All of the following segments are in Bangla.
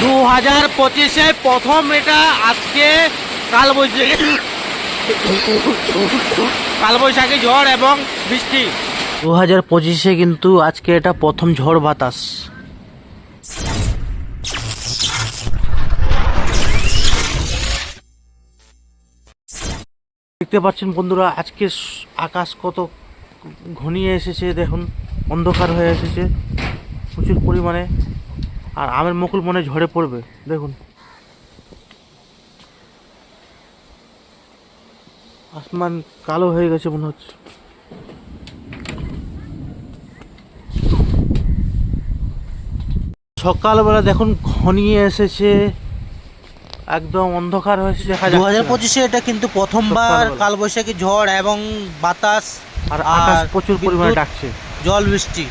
2025-এ প্রথম এটা আজকে কালবৈশাখী ঝড় এবং বৃষ্টি। 2025-এ কিন্তু আজকে এটা প্রথম ঝড় বাতাস। দেখতে পাচ্ছেন বন্ধুরা, আজকে আকাশ কত ঘনিয়ে এসেছে, দেখুন অন্ধকার হয়ে এসেছে প্রচুর পরিমাণে। আর আমের মুকুল মনে ঝরে পড়বে, দেখুন আসমান কালো হয়ে গেছে মনে হচ্ছে। সকালবেলা দেখুন ঘনিয়ে এসেছে, একদম অন্ধকার হয়েছে দেখা যাচ্ছে। 2025-এ এটা কিন্তু প্রথমবার কালবৈশাখী ঝড় এবং বাতাস আর আকাশ প্রচুর পরিমাণে ডাকছে, জল বৃষ্টি।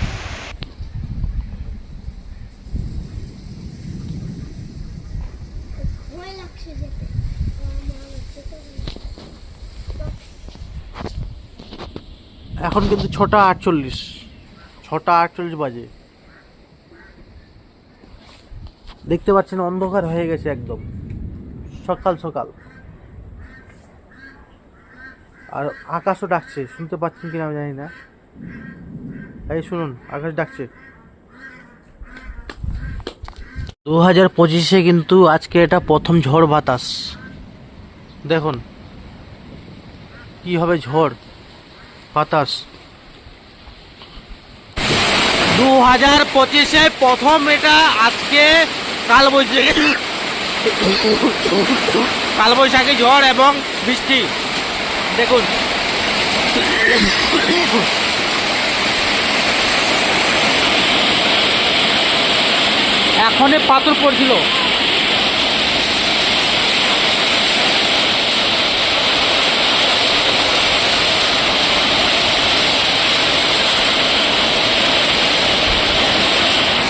এখন কিন্তু 6টা 48 বাজে। দেখতে পাচ্ছেন অন্ধকার হয়ে গেছে একদম সকাল সকাল। আর আকাশও ডাকছে, শুনতে পাচ্ছেন কিনা আমি জানি না। এই শুনুন, আকাশ ডাকছে। 2025-এ কিন্তু আজকে এটা প্রথম ঝড় বাতাস। দেখুন কি হবে ঝড় বাতাস। 2025-এ প্রথম এটা আজকে কালবৈশাখী ঝড় এবং বৃষ্টি। দেখুন এখনই পাথর পড়ছিল।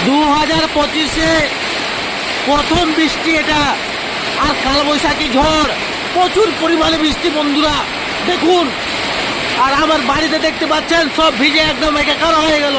দু 2025-এ প্রথম বৃষ্টি এটা, আর কালবৈশাখী ঝড়, প্রচুর পরিমাণে বৃষ্টি বন্ধুরা দেখুন। আর আমার বাড়িতে দেখতে পাচ্ছেন সব ভিজে একদম একাকার হয়ে গেল।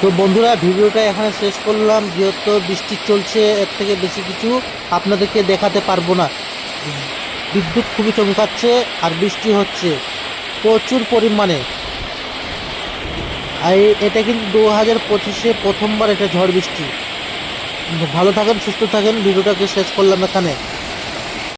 তো বন্ধুরা, ভিডিওটা এখানে শেষ করলাম, যেহেতু বৃষ্টি চলছে এর থেকে বেশি কিছু আপনাদেরকে দেখাতে পারবো না। বিদ্যুৎ খুবই চমকাচ্ছে আর বৃষ্টি হচ্ছে প্রচুর পরিমাণে। আর এটা কিন্তু 2025-এ প্রথমবার এটা ঝড় বৃষ্টি। ভালো থাকেন, সুস্থ থাকেন, ভিডিওটাকে শেষ করলাম এখানে।